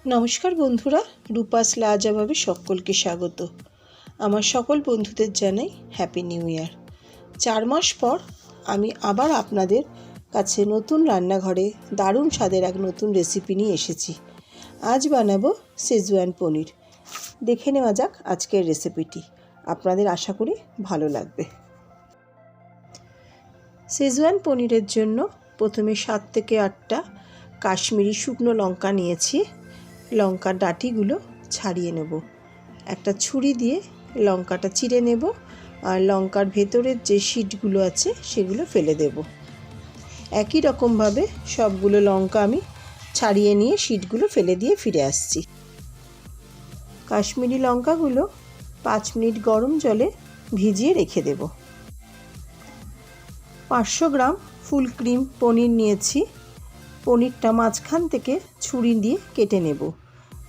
নমস্কার বন্ধুরা, রূপাস লাজবাবে সকলকে স্বাগত। আমার সকল বন্ধুদের জানাই হ্যাপি নিউ ইয়ার। 4 মাস পর আমি আবার আপনাদের কাছে নতুন রান্নাঘরে দারুণ স্বাদের এক নতুন রেসিপি নিয়ে এসেছি। আজ বানাবো শেজওয়ান পনির। দেখে নেওয়া যাক আজকের রেসিপিটি। আপনাদের আশা করি ভালো লাগবে। শেজওয়ান পনিরের জন্য প্রথমে 7 থেকে 8টা কাশ্মীরি শুকনো লঙ্কা নিয়েছি। লঙ্কার ডাঁটিগুলো ছাড়িয়ে নেব। একটা ছুরি দিয়ে লঙ্কাটা চিড়ে নেব আর লঙ্কার ভেতরের যে শিটগুলো আছে সেগুলো ফেলে দেব। একই রকমভাবে সবগুলো লঙ্কা আমি ছাড়িয়ে নিয়ে শিটগুলো ফেলে দিয়ে ফিরে আসছি। কাশ্মীরি লঙ্কাগুলো 5 মিনিট গরম জলে ভিজিয়ে রেখে দেব। 500 গ্রাম ফুল ক্রিম পনির নিয়েছি। পনিরটা মাঝখান থেকে ছুরি দিয়ে কেটে নেব।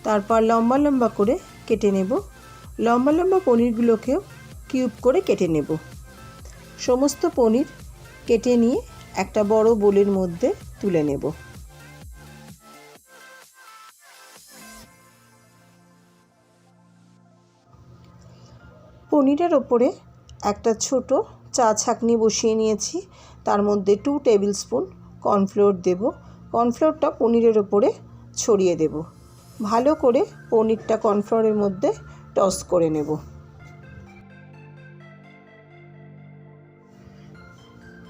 তারপর লম্বা লম্বা করে কেটে নেব। লম্বা লম্বা পনিরগুলোকেও কিউব করে কেটে নেব। সমস্ত পনির কেটে নিয়ে একটা বড় বোলের মধ্যে তুলে নেব। পনিরের ওপরে একটা ছোট চা ছাঁকনি বসিয়ে নিয়েছি। তার মধ্যে 2 টেবিল স্পুন কর্নফ্লোর দেব। কর্নফ্লোরটা পনিরের ওপরে ছড়িয়ে দেব। ভালো করে পনিরটা কর্নফ্লোরের মধ্যে টস করে নেব।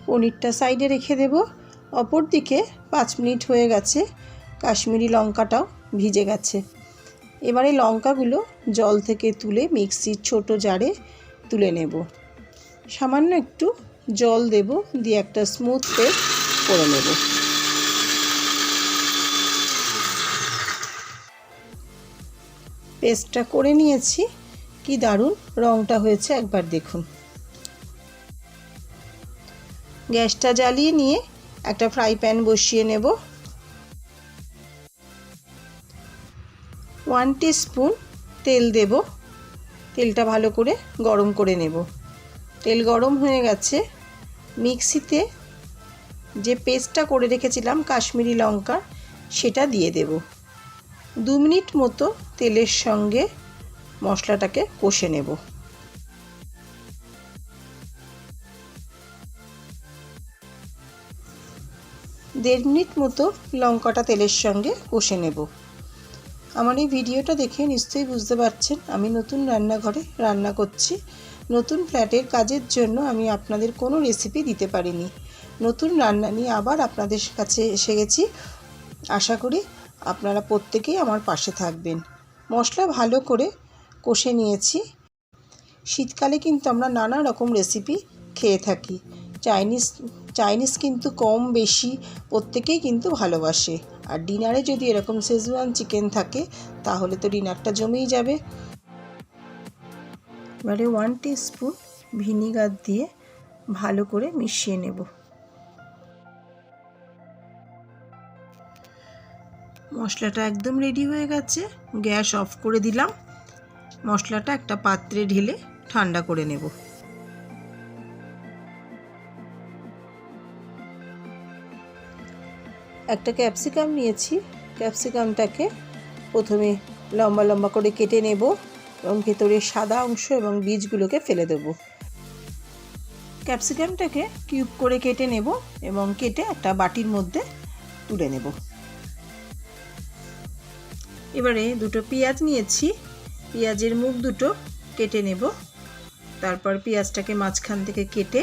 পনিরটা সাইডে রেখে দেব। অপর দিকে 5 মিনিট হয়ে গেছে। কাশ্মীরি লঙ্কাটাও ভিজে গেছে। এবারে লঙ্কাগুলো জল থেকে তুলে মিক্সির ছোট জারে তুলে নেব। সামান্য একটু জল দেব, দিয়ে একটা স্মুথ পেস্ট করে নেব। পেস্টটা করে নিয়েছি। কি দারুণ রঙটা হয়েছে একবার দেখুন। গ্যাসটা জ্বালিয়ে নিয়ে একটা ফ্রাই প্যান বসিয়ে নেব। 1 টিস্পুন তেল দেব। তেলটা ভালো করে গরম করে নেব। তেল গরম হয়ে গেছে। মিক্সিতে যে পেস্টটা করে রেখেছিলাম কাশ্মীরি লঙ্কা, সেটা দিয়ে দেব। 2 মিনিট মতো তেলের সঙ্গে মশলাটাকে কষে নেব। দেড় মিনিট মতো লঙ্কাটা তেলের সঙ্গে কষে নেব। আমার এই ভিডিওটা দেখে নিশ্চয়ই বুঝতে পারছেন আমি নতুন রান্নাঘরে রান্না করছি। নতুন ফ্ল্যাটের কাজের জন্য আমি আপনাদের কোনো রেসিপি দিতে পারিনি। নতুন রান্না নিয়ে আবার আপনাদের কাছে এসে গেছি। আশা করি আপনারা প্রত্যেকেই আমার পাশে থাকবেন। মশলা ভালো করে কষে নিয়েছি। শীতকালে কিন্তু আমরা নানা রকম রেসিপি খেয়ে থাকি। চাইনিজ কিন্তু কম বেশি প্রত্যেকেই কিন্তু ভালোবাসে। আর ডিনারে যদি এরকম শেজওয়ান চিকেন থাকে তাহলে তো ডিনারটা জমেই যাবে। এবারে 1 টিস্পুন ভিনিগার দিয়ে ভালো করে মিশিয়ে নেব। মশলাটা একদম রেডি হয়ে গেছে। গ্যাস অফ করে দিলাম। মশলাটা একটা পাত্রে ঢেলে ঠান্ডা করে নেব। একটা ক্যাপসিকাম নিয়েছি। ক্যাপসিকামটাকে প্রথমে লম্বা লম্বা করে কেটে নেব এবং ভেতরের সাদা অংশ এবং বীজগুলোকে ফেলে দেব। ক্যাপসিকামটাকে কিউব করে কেটে নেব এবং কেটে একটা বাটির মধ্যে তুলে নেব। এবারে 2টো পেঁয়াজ নিয়েছি। পেঁয়াজের মুখ দুটো কেটে নেব। তারপর পেঁয়াজটাকে মাঝখান থেকে কেটে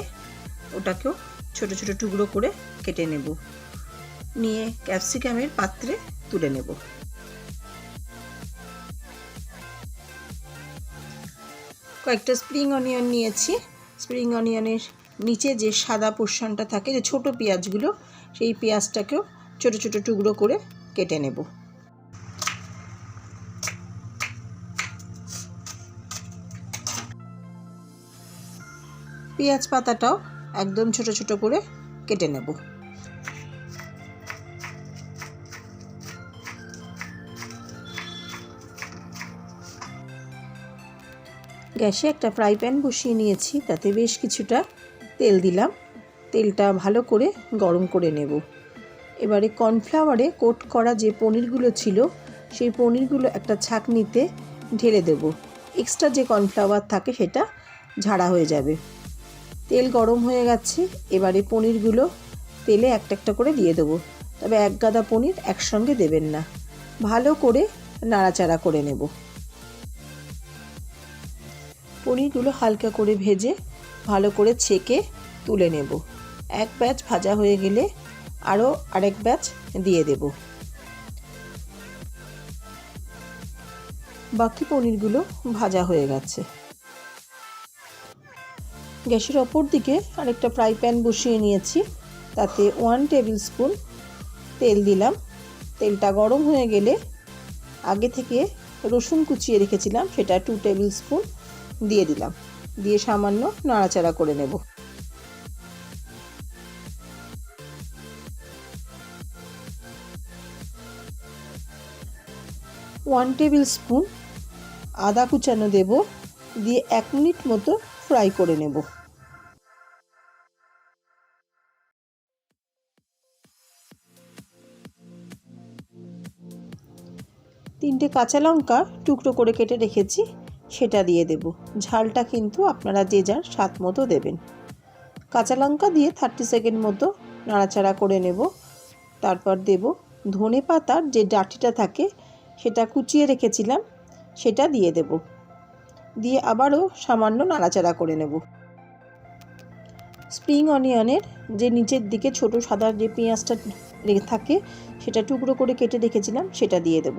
ওটাকেও ছোট ছোট টুকরো করে কেটে নেব। নিয়ে ক্যাপসিকামের পাত্রে তুলে নেব। কয়েকটা স্প্রিং অনিয়ন নিয়েছি। স্প্রিং অনিয়নের নিচে যে সাদা পোর্শনটা থাকে, যে ছোট পেঁয়াজগুলো, সেই পেঁয়াজটাকেও ছোট ছোট টুকরো করে কেটে নেব। পেঁয়াজ পাতাটাও একদম ছোট ছোট করে কেটে নেব। গ্যাসে একটা ফ্রাই প্যান বসিয়ে নিয়েছি। তাতে বেশ কিছুটা তেল দিলাম। তেলটা ভালো করে গরম করে নেব। এবারে কর্নফ্লাওয়ারে কোট করা যে পনিরগুলো ছিল সেই পনিরগুলো একটা ছাঁকনিতে ঢেলে দেব। এক্সট্রা যে কর্নফ্লাওয়ার থাকে সেটা ঝাড়া হয়ে যাবে। তেল গরম হয়ে গেছে, এবারে পনিরগুলো তেলে একটা একটা করে দিয়ে দেবো। তবে এক গাদা পনির একসঙ্গে দেবেন না, ভালো করে নাড়াচাড়া করে নেব। পনিরগুলো হালকা করে ভেজে ভালো করে ছেঁকে তুলে নেব। এক ব্যাচ ভাজা হয়ে গেলে আরও আরেক ব্যাচ দিয়ে দেব। বাকি পনিরগুলো ভাজা হয়ে গেছে। গ্যাসের অপর দিকে আরেকটা ফ্রাই প্যান বসিয়ে নিয়েছি, তাতে 1 টেবিল স্পুন তেল দিলাম। তেলটা গরম হয়ে গেলে আগে থেকে রসুন কুচিয়ে রেখেছিলাম সেটা 2 টেবিল স্পুন দিয়ে দিলাম, দিয়ে সামান্য নাড়াচাড়া করে নেব। ওয়ান টেবিল স্পুন আদা কুচানো দেব, দিয়ে 1 মিনিট মতো ফ্রাই করে নেব। তিনটে কাঁচা লঙ্কা টুকরো করে কেটে রেখেছি, সেটা দিয়ে দেব। ঝালটা কিন্তু আপনারা যে যার স্বাদ মতো দেবেন। কাঁচা লঙ্কা দিয়ে 30 সেকেন্ড মতো নাড়াচাড়া করে নেব। তারপর দেব ধনে পাতার যে ডাঁটিটা থাকে সেটা কুচিয়ে রেখেছিলাম, সেটা দিয়ে দেব। দিয়ে আবারও সামান্য নাড়াচাড়া করে নেব। স্প্রিং অনিয়নের যে নিচের দিকে ছোট সাদা যে পেঁয়াজটা থাকে সেটা টুকরো করে কেটে রেখেছিলাম, সেটা দিয়ে দেব।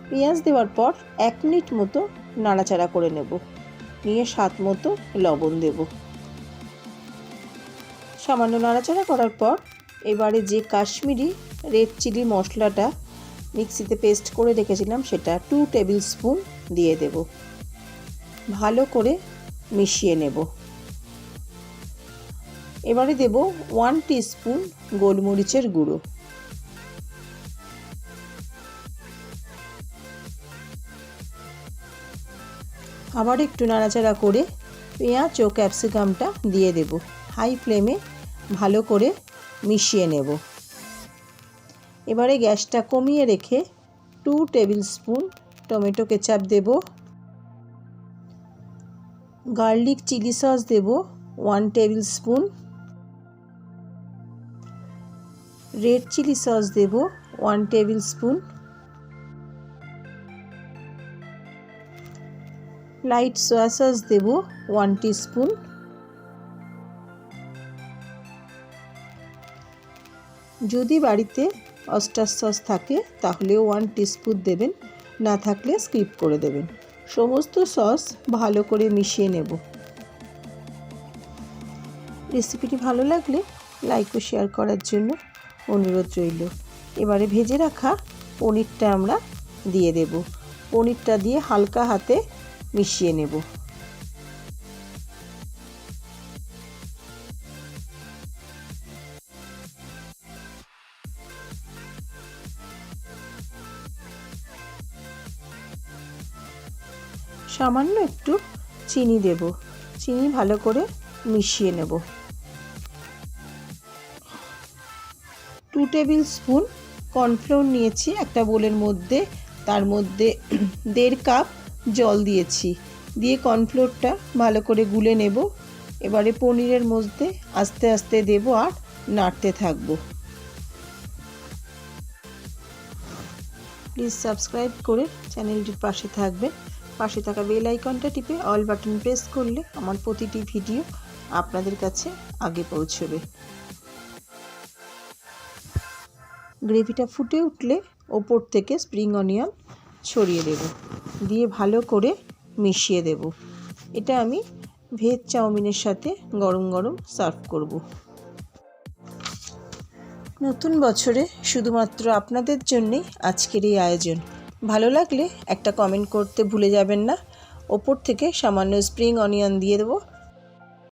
পেঁয়াজ দেওয়ার পর 1 মিনিট মতো নাড়াচাড়া করে নেব, নিয়ে স্বাদ মতো লবণ দেব। সামান্য নাড়াচাড়া করার পর এবারে যে কাশ্মীরি রেড চিলি মশলাটা মিক্সিতে পেস্ট করে রেখেছিলাম সেটা 2 টেবিল স্পুন দিয়ে দেব। ভালো করে মিশিয়ে নেব। এবারে দেব 1 টিস্পুন গোলমরিচের গুঁড়ো। আবার একটু নাড়াচাড়া করে পেঁয়াজ ও ক্যাপসিকামটা দিয়ে দেব। হাই ফ্লেমে ভালো করে মিশিয়ে নেব। এবারে গ্যাসটা কমিয়ে রেখে 2 টেবিল স্পুন টমেটো কেচাপ দেব। গার্লিক চিলি সস দেব 1 tablespoon. Red chilli sauce দেব 1 tablespoon. Light soya sauce দেব 1 টিস্পুন। যদি বাড়িতে অস্টার সস থাকে তাহলেও 1 টিস্পুন দেবেন, না থাকলে স্কিপ করে দেবেন। সমস্ত সস ভালো করে মিশিয়ে নেব। রেসিপিটি ভালো লাগলে লাইক ও শেয়ার করার জন্য অনুরোধ রইল। এবারে ভেজে রাখা পনিরটা আমরা দিয়ে দেব। পনিরটা দিয়ে হালকা হাতে মিশিয়ে নেব। সামান্য একটু চিনি দেব, চিনি ভালো করে মিশিয়ে নেব। 2 টেবিল স্পুন কর্নফ্লোর নিয়েছি একটা বোলের মধ্যে, তার মধ্যে 1.5 কাপ জল দিয়েছি, দিয়ে কর্নফ্লোরটা ভালো করে গুলে নেব। এবারে পনিরের মধ্যে আস্তে আস্তে দেব আর নাড়তে থাকব। প্লিজ সাবস্ক্রাইব করে চ্যানেলটির পাশে থাকবেন। পাশে থাকা বেল আইকনটা টিপে অল বাটন প্রেস করলে আমার প্রতিটি ভিডিও আপনাদের কাছে আগে পৌঁছবে। গ্রেভিটা ফুটে উঠলে ওপর থেকে স্প্রিং অনিয়ন ছড়িয়ে দেব, দিয়ে ভালো করে মিশিয়ে দেব। এটা আমি ভেজ চাউমিনের সাথে গরম গরম সার্ভ করব। নতুন বছরে শুধুমাত্র আপনাদের জন্যেই আজকের এই আয়োজন। ভালো লাগলে একটা কমেন্ট করতে ভুলে যাবেন না। ওপর থেকে সামান্য স্প্রিং অনিয়ন দিয়ে দেবো।